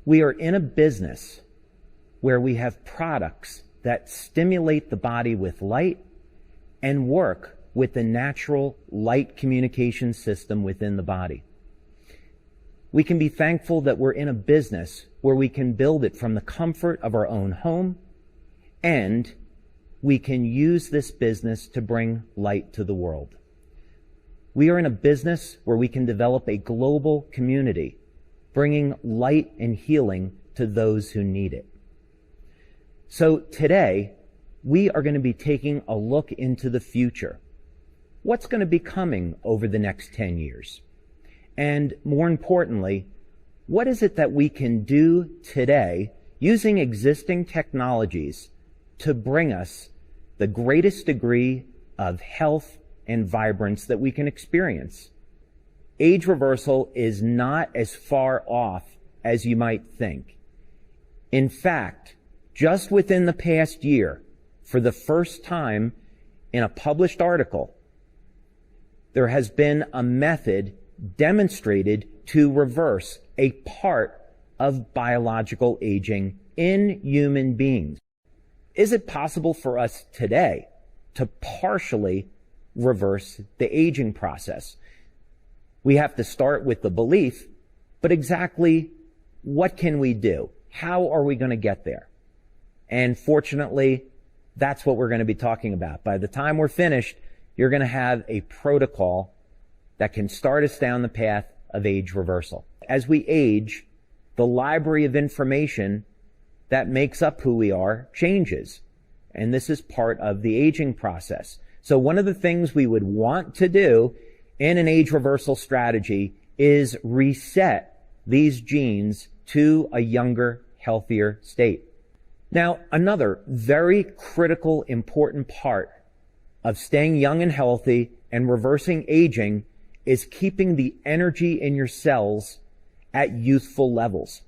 We are in a business where we have products that stimulate the body with light and work with the natural light communication system within the body. We can be thankful that we're in a business where we can build it from the comfort of our own home, and we can use this business to bring light to the world. We are in a business where we can develop a global community, bringing light and healing to those who need it. So today, we are going to be taking a look into the future. What's going to be coming over the next 10 years? And more importantly, what is it that we can do today using existing technologies to bring us the greatest degree of health and vibrance that we can experience? Age reversal is not as far off as you might think. In fact, just within the past year, for the first time in a published article, there has been a method demonstrated to reverse a part of biological aging in human beings. Is it possible for us today to partially reverse the aging process? We have to start with the belief, but exactly what can we do? How are we going to get there? And fortunately, that's what we're going to be talking about. By the time we're finished, you're going to have a protocol that can start us down the path of age reversal. As we age, the library of information that makes up who we are changes. And this is part of the aging process. So one of the things we would want to do in an age reversal strategy is reset these genes to a younger, healthier state. Now, another very critical, important part of staying young and healthy and reversing aging is keeping the energy in your cells at youthful levels.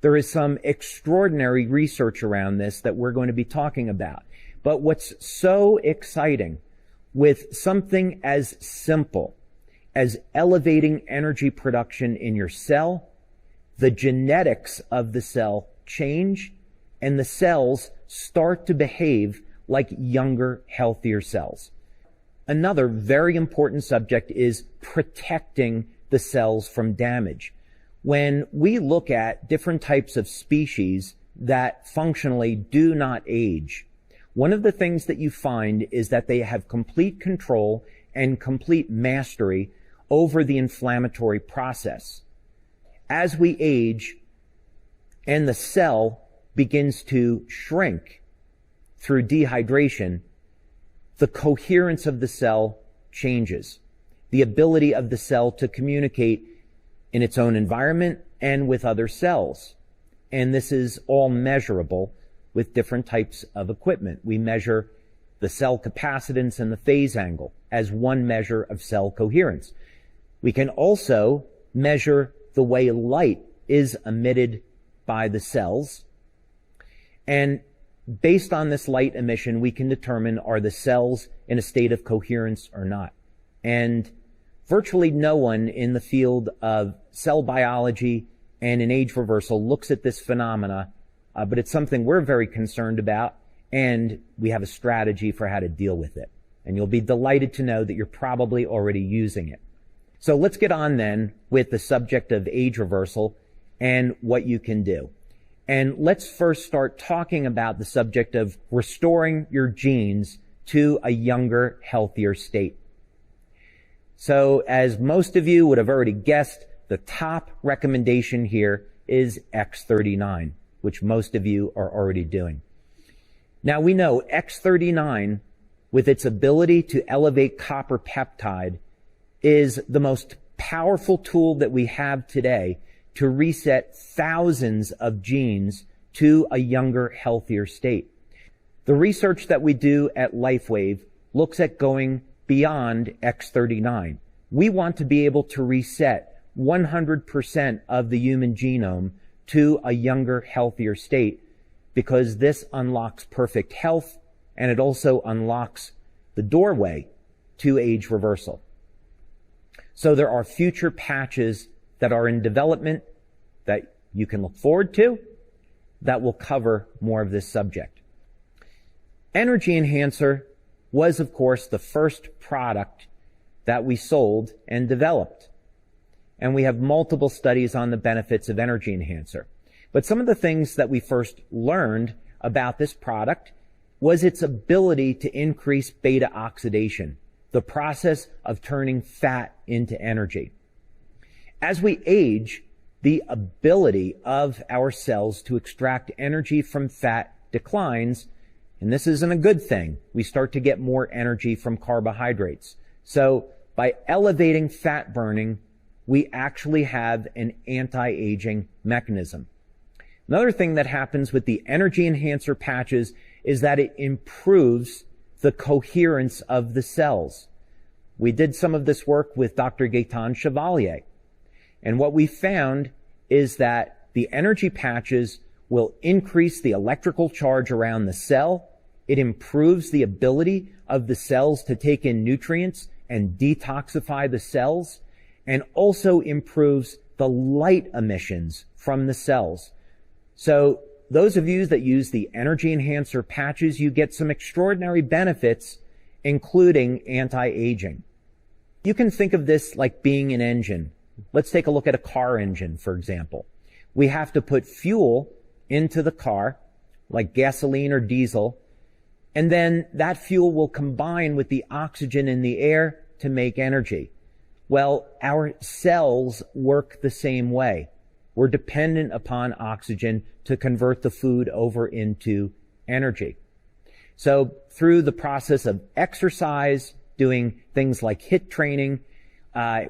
There is some extraordinary research around this that we're going to be talking about. But what's so exciting with something as simple as elevating energy production in your cell, the genetics of the cell change, and the cells start to behave like younger, healthier cells. Another very important subject is protecting the cells from damage. When we look at different types of species that functionally do not age, one of the things that you find is that they have complete control and complete mastery over the inflammatory process. As we age and the cell begins to shrink through dehydration, the coherence of the cell changes. The ability of the cell to communicate in its own environment and with other cells. And this is all measurable with different types of equipment. We measure the cell capacitance and the phase angle as one measure of cell coherence. We can also measure the way light is emitted by the cells. And based on this light emission, we can determine are the cells in a state of coherence or not. And virtually no one in the field of cell biology and in age reversal looks at this phenomena, but it's something we're very concerned about, and we have a strategy for how to deal with it. And you'll be delighted to know that you're probably already using it. So let's get on then with the subject of age reversal and what you can do. And let's first start talking about the subject of restoring your genes to a younger, healthier state. So as most of you would have already guessed, the top recommendation here is X39, which most of you are already doing. Now we know X39, with its ability to elevate copper peptide, is the most powerful tool that we have today to reset thousands of genes to a younger, healthier state. The research that we do at LifeWave looks at going beyond X39. We want to be able to reset 100% of the human genome to a younger, healthier state, because this unlocks perfect health, and it also unlocks the doorway to age reversal. So there are future patches that are in development that you can look forward to that will cover more of this subject. Energy Enhancer was, of course, the first product that we sold and developed. And we have multiple studies on the benefits of Energy Enhancer. But some of the things that we first learned about this product was its ability to increase beta oxidation, the process of turning fat into energy. As we age, the ability of our cells to extract energy from fat declines, and this isn't a good thing. We start to get more energy from carbohydrates. So by elevating fat burning, we actually have an anti-aging mechanism. Another thing that happens with the Energy Enhancer patches is that it improves the coherence of the cells. We did some of this work with Dr. Gaetan Chevalier. And what we found is that the energy patches will increase the electrical charge around the cell. It improves the ability of the cells to take in nutrients and detoxify the cells, and also improves the light emissions from the cells. So those of you that use the Energy Enhancer patches, you get some extraordinary benefits, including anti-aging. You can think of this like being an engine. Let's take a look at a car engine, for example. We have to put fuel into the car, like gasoline or diesel, and then that fuel will combine with the oxygen in the air to make energy. Well, our cells work the same way. We're dependent upon oxygen to convert the food over into energy. So through the process of exercise, doing things like HIIT training,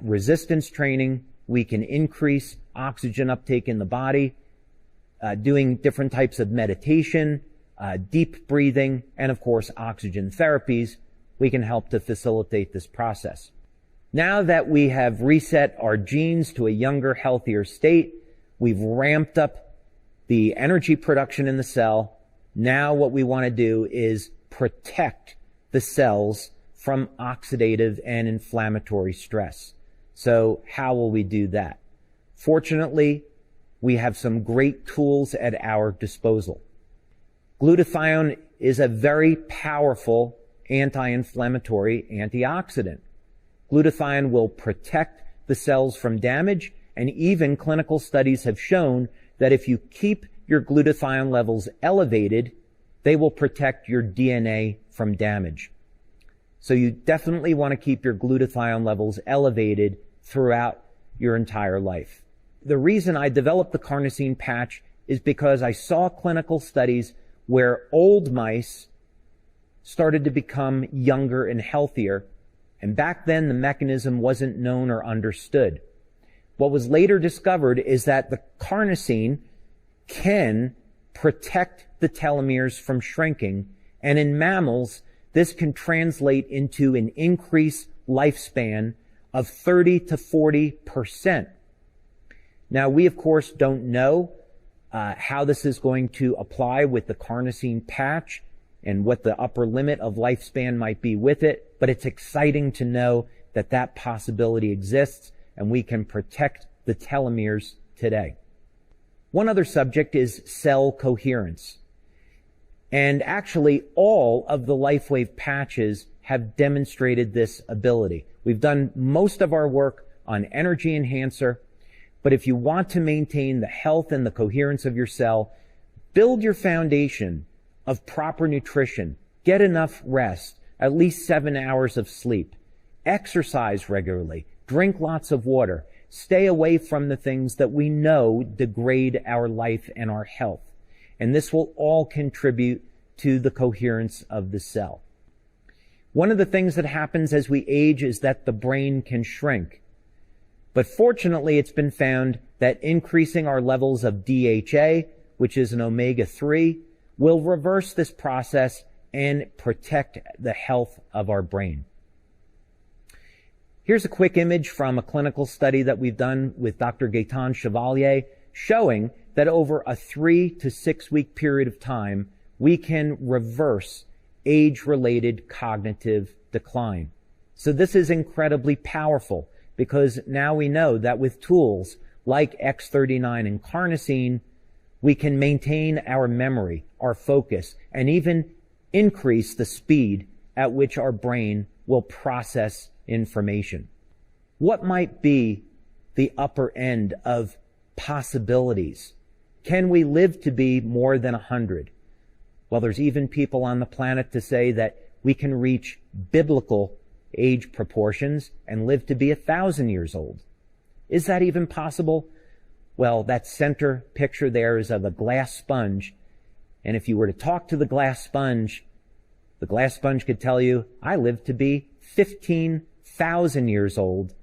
resistance training, we can increase oxygen uptake in the body, doing different types of meditation, deep breathing, and of course oxygen therapies, we can help to facilitate this process. Now that we have reset our genes to a younger, healthier state, we've ramped up the energy production in the cell. Now what we want to do is protect the cells from oxidative and inflammatory stress. So how will we do that? Fortunately, we have some great tools at our disposal. Glutathione is a very powerful anti-inflammatory antioxidant. Glutathione will protect the cells from damage, and even clinical studies have shown that if you keep your glutathione levels elevated, they will protect your DNA from damage. So you definitely want to keep your glutathione levels elevated throughout your entire life. The reason I developed the carnosine patch is because I saw clinical studies where old mice started to become younger and healthier, and back then the mechanism wasn't known or understood. What was later discovered is that the carnosine can protect the telomeres from shrinking, and in mammals, this can translate into an increased lifespan of 30 to 40%. Now, we of course don't know how this is going to apply with the carnosine patch and what the upper limit of lifespan might be with it, but it's exciting to know that that possibility exists and we can protect the telomeres today. One other subject is cell coherence. And actually, all of the LifeWave patches have demonstrated this ability. We've done most of our work on Energy Enhancer, but if you want to maintain the health and the coherence of your cell, build your foundation of proper nutrition, get enough rest, at least 7 hours of sleep, exercise regularly, drink lots of water, stay away from the things that we know degrade our life and our health. And this will all contribute to the coherence of the cell. One of the things that happens as we age is that the brain can shrink. But fortunately, it's been found that increasing our levels of DHA, which is an omega-3, will reverse this process and protect the health of our brain. Here's a quick image from a clinical study that we've done with Dr. Gaetan Chevalier showing that over a 3 to 6 week period of time, we can reverse age-related cognitive decline. So this is incredibly powerful because now we know that with tools, like X39 and carnosine, we can maintain our memory, our focus, and even increase the speed at which our brain will process information. What might be the upper end of possibilities? Can we live to be more than 100? Well, there's even people on the planet to say that we can reach biblical age proportions and live to be 1,000 years old. Is that even possible? Well, that center picture there is of a glass sponge. And if you were to talk to the glass sponge could tell you, I live to be 15,000 years old,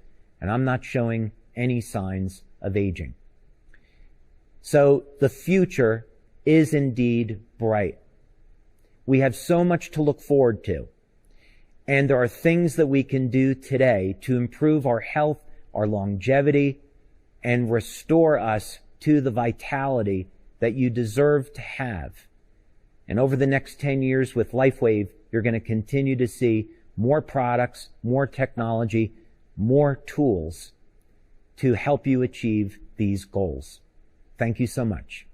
and I'm not showing any signs of aging. So the future is indeed bright. We have so much to look forward to. And there are things that we can do today to improve our health, our longevity, and restore us to the vitality that you deserve to have. And over the next 10 years with LifeWave, you're going to continue to see more products, more technology, more tools to help you achieve these goals. Thank you so much.